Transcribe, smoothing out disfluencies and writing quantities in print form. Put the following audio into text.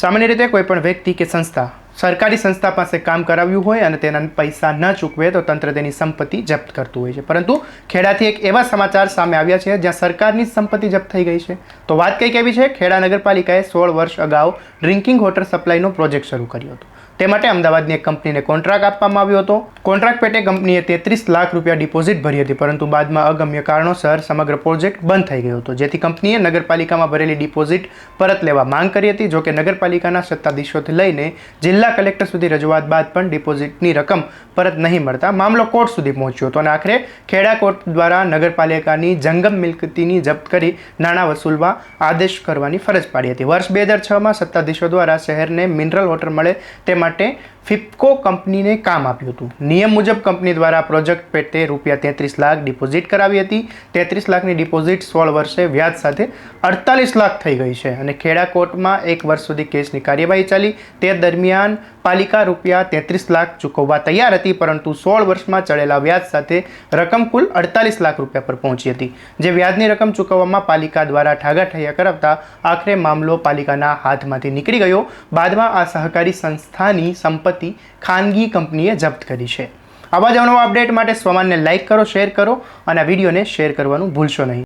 સામાન્ય રીતે કોઈપણ વ્યક્તિ કે સંસ્થા સરકારી સંસ્થા પાસે કામ કરાવ્યું હોય અને તેના પૈસા ન ચૂકવે તો તંત્ર તેની સંપત્તિ જપ્ત કરતું હોય છે, પરંતુ ખેડાથી એક એવા સમાચાર સામે આવ્યા છે જ્યાં સરકારની સંપત્તિ જપ્ત થઈ ગઈ છે। તો વાત કંઈક એવી છે, ખેડા નગરપાલિકાએ 16 વર્ષ અગાઉ ડ્રિંકિંગ વોટર સપ્લાયનો પ્રોજેક્ટ શરૂ કર્યો હતો। તે માટે અમદાવાદની એક કંપનીને કોન્ટ્રાક્ટ આપવામાં આવ્યો હતો। કોન્ટ્રાક્ટ પેટે કંપનીએ 33 લાખ રૂપિયા ડિપોઝિટ ભરી હતી, પરંતુ બાદમાં અગમ્ય કારણોસર સમગ્ર પ્રોજેક્ટ બંધ થઈ ગયો હતો, જેથી કંપનીએ નગરપાલિકામાં ભરેલી ડિપોઝિટ પરત લેવા માંગ કરી હતી। જો કે નગરપાલિકાના સત્તાધીશોથી લઈને જિલ્લા કલેક્ટર સુધી રજૂઆત બાદ પણ ડિપોઝિટની રકમ પરત નહીં મળતા મામલો કોર્ટ સુધી પહોંચ્યો હતો અને આખરે ખેડા કોર્ટ દ્વારા નગરપાલિકાની જંગમ મિલકતીની જપ્ત કરી નાણાં વસૂલવા આદેશ કરવાની ફરજ પાડી હતી। વર્ષ 2006માં સત્તાધીશો દ્વારા શહેરને મિનરલ વોટર મળે તે માટે ફિપકો કંપનીને કામ આપ્યું હતું। નિયમ મુજબ કંપની દ્વારા પ્રોજેક્ટ પેટે રૂપિયા 33 લાખ ડિપોઝિટ કરાવી હતી। 33 લાખની ડિપોઝિટ 16 વર્ષે વ્યાજ સાથે 48 લાખ થઈ ગઈ છે અને ખેડા કોર્ટમાં 1 વર્ષ સુધી કેસની કાર્યવાહી ચાલી। તે દરમિયાન પાલિકા રૂપિયા 33 લાખ ચૂકવવા તૈયાર હતી, પરંતુ 16 વર્ષમાં ચડેલા વ્યાજ સાથે રકમ કુલ 48 લાખ રૂપિયા પર પહોંચી હતી, જે વ્યાજની રકમ ચૂકવવામાં પાલિકા દ્વારા ઠાગાઠૈયા કરાવતા આખરે મામલો પાલિકાના હાથમાંથી નીકળી ગયો। બાદમાં આ સહકારી સંસ્થાની સંપત્તિ ખાનગી કંપનીએ જપ્ત કરી છે। આવા જ અવનવા અપડેટ માટે સ્વમાનને લાઇક કરો, શેર કરો અને આ વિડીયોને શેર કરવાનું ભૂલશો નહીં।